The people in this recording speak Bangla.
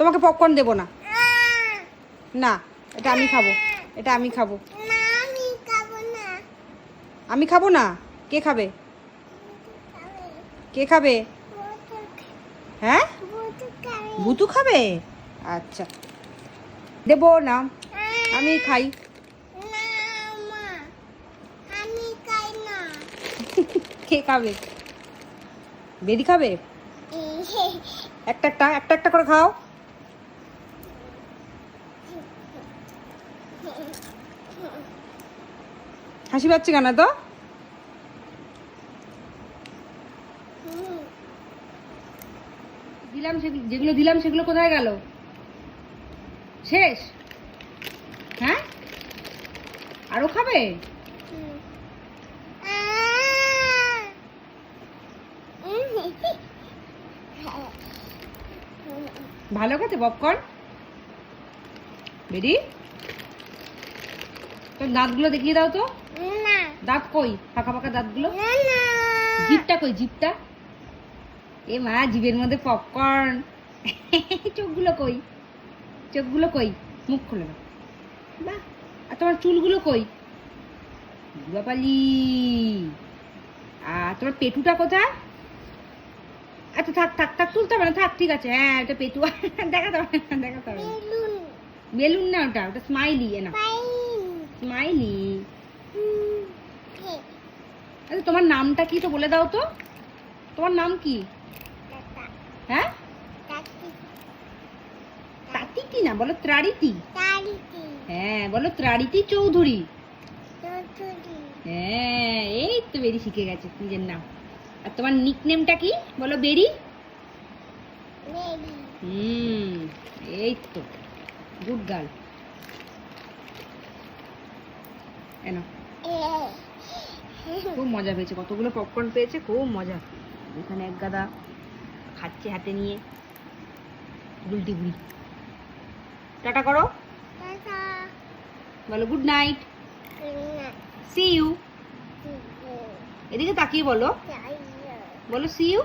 তোমাকে পপকর্ন দেবো না। না, এটা আমি খাবো, এটা আমি খাবো। আমি খাবো না। কে খাবে? কে খাবে? হ্যাঁ, ভুতু খাবে। আচ্ছা, দেবো না, আমি খাই। কে খাবে? বেরি খাবে। একটা একটা একটা একটা করে খাও। হাসি পাচ্ছে কেন তো? দিলাম যেগুলো দিলাম সেগুলো কোথায় গেল? শেষ? হ্যাঁ, আরো খাবে? ভালো খেতে পপকর্ন? বেরি, তোর দাঁতগুলো দেখিয়ে দাও তো। দাঁত কই? ফাঁকা ফাঁকা দাঁতগুলো। জিভটা কই? জিভটা। এ মা, জিভের মধ্যে পপকর্ন। চোখগুলো কই? চোখগুলো কই? মুখ খুলে না। বাহ, আর তোমার চুলগুলো কই? বাপালি। আর তোমার পেটুটা কোথায়? আচ্ছা, থাক থাক থাক, তুলতে হবে না, থাক, ঠিক আছে। হ্যাঁ, এটা পেটু। দেখাতে হবে না, দেখাতে হবে না। বেলুন না, ওটা ওটা স্মাইলি। না, স্মাইলি। আচ্ছা, তোমার নামটা কি তো বলে দাও তো। তোমার নাম কি? হ্যাঁ, তাতিতি না, বলো ত্রারিতি। হ্যাঁ, বলো ত্রারিতি চৌধুরী। হ্যাঁ, এই তো বেরি শিখে গেছে নিজের নাম। আর তোমার নিকনেমটা কি বলো? বেরি। এই তো, গুড গার্ল। এনো, খুব মজা পেয়েছে, কতগুলো পপকর্ন পেয়েছে, খুব মজা। এখানে এক গাদা খাচ্ছে হাতে নিয়ে। গুলটি গুলি। টাটা করো, বলো গুড নাইট, সি ইউ। এদিকে তাকিয়ে বলো, বলো সি ইউ।